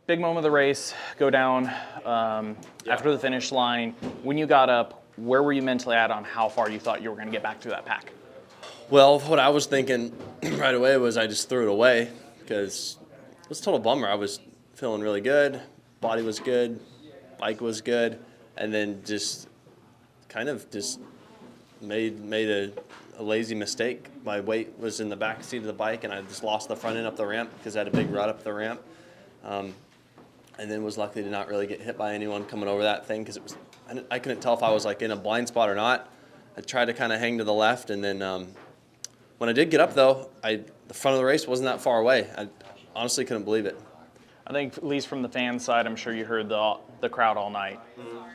big moment of the race, go down after the finish line. When you got up, where were you mentally at on how far you thought you were going to get back to that pack? Well, what I was thinking right away was I just threw it away because it was a total bummer. I was feeling really good. Body was good. Bike was good. And then just kind of just made a lazy mistake. My weight was in the back seat of the bike, and I just lost the front end up the ramp because I had a big rut up the ramp. And then was lucky to not really get hit by anyone coming over that thing because I couldn't tell if I was like in a blind spot or not. I tried to kind of hang to the left, and then when I did get up though, the front of the race wasn't that far away. I honestly couldn't believe it. I think, at least from the fan side, I'm sure you heard the crowd all night.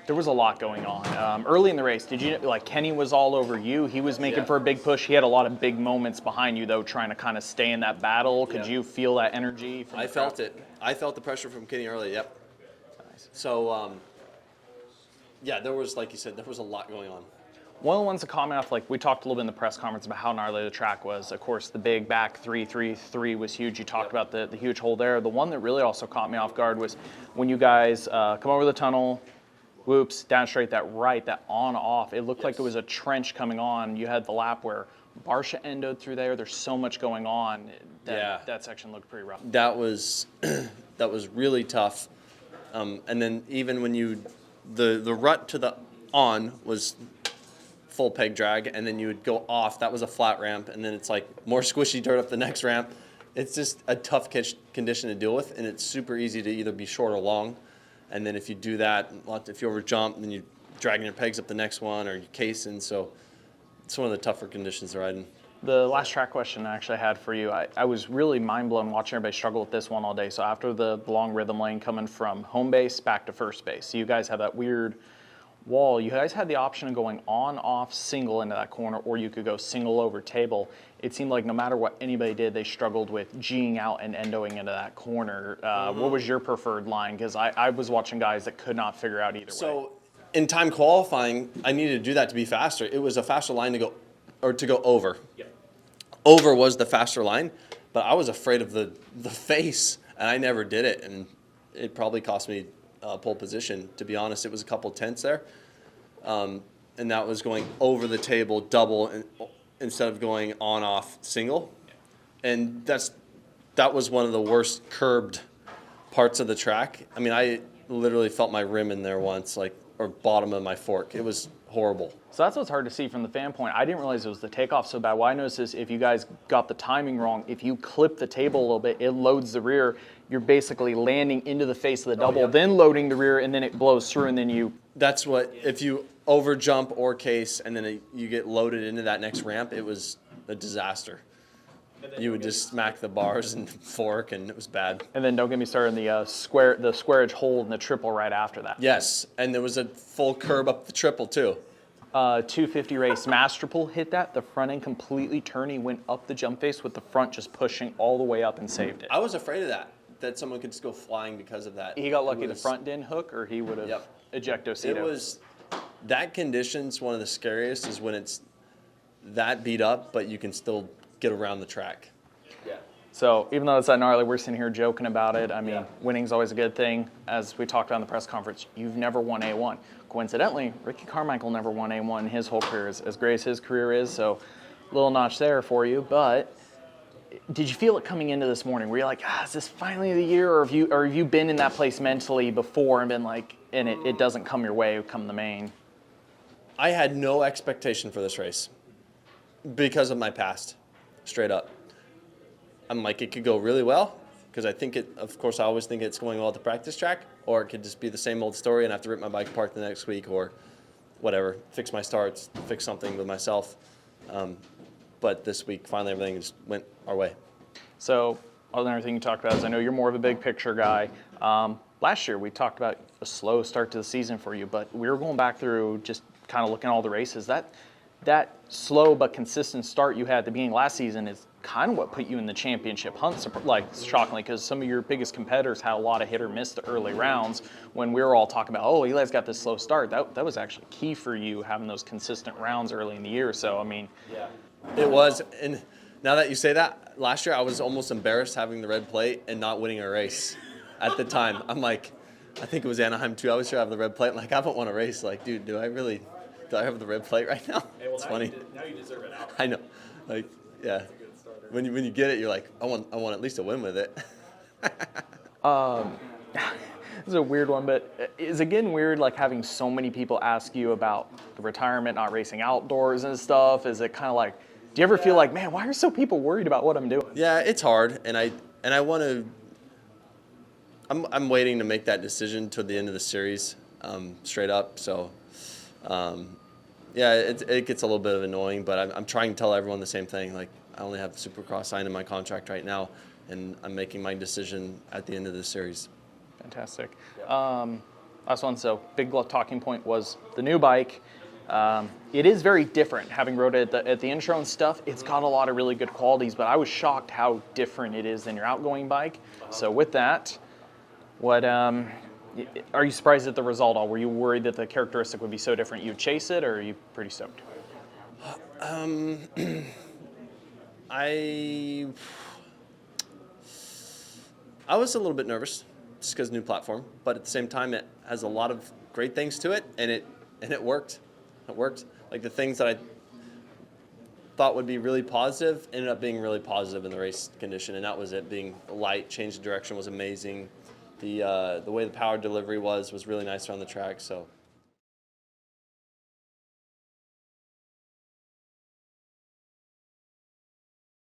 There was a lot going on. Early in the race, did you, like, Kenny was all over you. He was making for a big push. He had a lot of big moments behind you, though, trying to kind of stay in that battle. Could you feel that energy? I felt it. I felt the pressure from Kenny early, yep. Nice. So, yeah, there was, like you said, there was a lot going on. One of the ones that caught me off, like we talked a little bit in the press conference about how gnarly the track was. Of course, the big back 3-3-3 was huge. You talked about the huge hole there. The one that really also caught me off guard was when you guys come over the tunnel, whoops, down straight, that on-off. It looked like it was a trench coming on. You had the lap where Barsha endoed through there. There's so much going on. That section looked pretty rough. That was really tough. And then even when the rut to the on was full peg drag, and then you would go off. That was a flat ramp, and then it's like more squishy dirt up the next ramp. It's just a tough condition to deal with, and it's super easy to either be short or long. And then if you do that, if you over jump, then you're dragging your pegs up the next one, or you're casing. So it's one of the tougher conditions to ride in. The last track question I actually had for you, I was really mind blown watching everybody struggle with this one all day. So after the long rhythm lane coming from home base back to first base, so you guys have that weird wall. You guys had the option of going on, off, single into that corner, or you could go single over table. It seemed like no matter what anybody did, they struggled with G'ing out and endoing into that corner. What was your preferred line? Because I was watching guys that could not figure out either way. So in time qualifying, I needed to do that to be faster. It was a faster line to go over. Yep. Over was the faster line, but I was afraid of the face, and I never did it, and it probably cost me pole position. To be honest, it was a couple tenths there, and that was going over the table double instead of going on off single, and that was one of the worst curbed parts of the track. I mean, I literally felt my rim in there once, or bottom of my fork. It was horrible. So that's what's hard to see from the fan point. I didn't realize it was the takeoff so bad. What I noticed is if you guys got the timing wrong, if you clip the table a little bit, it loads the rear. You're basically landing into the face of the double, then loading the rear, and then it blows through, and then you... That's what, if you over jump or case, and then you get loaded into that next ramp, it was a disaster. You would just smack the bars and fork, and it was bad. And then don't get me started on the square edge hold and the triple right after that. Yes, and there was a full curb up the triple too. 250 race, Masterpool hit that. The front end completely turned. He went up the jump face with the front just pushing all the way up and saved it. I was afraid of that someone could just go flying because of that. He got lucky the front didn't hook, or he would have ejecto-cedo. That condition's one of the scariest is when it's that beat up, but you can still get around the track. Yeah. So even though it's that gnarly, we're sitting here joking about it. I mean, winning's always a good thing. As we talked about in the press conference, you've never won A1. Coincidentally, Ricky Carmichael never won A1 his whole career, as great as his career is. So a little notch there for you. But did you feel it coming into this morning? Were you like, is this finally the year? Or have you been in that place mentally before and been like, and it doesn't come your way come the main? I had no expectation for this race because of my past, straight up. I'm like, it could go really well, because I think of course, I always think it's going well at the practice track, or it could just be the same old story and I have to rip my bike apart the next week or whatever, fix my starts, fix something with myself. But this week, finally, everything just went our way. So another thing you talked about is I know you're more of a big picture guy. Last year, we talked about a slow start to the season for you, but we were going back through just kind of looking at all the races. That slow but consistent start you had at the beginning of last season is kind of what put you in the championship hunt, like shockingly, because some of your biggest competitors had a lot of hit or miss the early rounds when we were all talking about, oh, Eli's got this slow start. That was actually key for you, having those consistent rounds early in the year. So, I mean... Yeah. It was, and now that you say that, last year I was almost embarrassed having the red plate and not winning a race. at the time. I'm like, I think it was Anaheim too. I was sure I have the red plate. I'm like, I haven't won a race. Like, dude, do I have the red plate right now? Hey, well, It's funny. Now you deserve it out. I know. Like, yeah. When you get it, you're like, I want at least a win with it. This is a weird one, but is it getting weird, like having so many people ask you about the retirement, not racing outdoors and stuff? Is it kind of like, do you ever feel like, man, why are so people worried about what I'm doing? Yeah, it's hard, and I want to. I'm waiting to make that decision toward the end of the series, straight up. So, yeah, it gets a little bit of annoying, but I'm trying to tell everyone the same thing. Like, I only have Supercross signed in my contract right now, and I'm making my decision at the end of the series. Fantastic. Last one. So, big talking point was the new bike. It is very different. Having rode it at the intro and stuff, it's got a lot of really good qualities, but I was shocked how different it is than your outgoing bike. So with that, what are you surprised at the result? Were you worried that the characteristic would be so different you'd chase it, or are you pretty stoked? I was a little bit nervous just because new platform, but at the same time, it has a lot of great things to it, and it worked. It worked. Like the things that I thought would be really positive ended up being really positive in the race condition, and that was it. Being light, change of direction was amazing. The way the power delivery was really nice around the track. So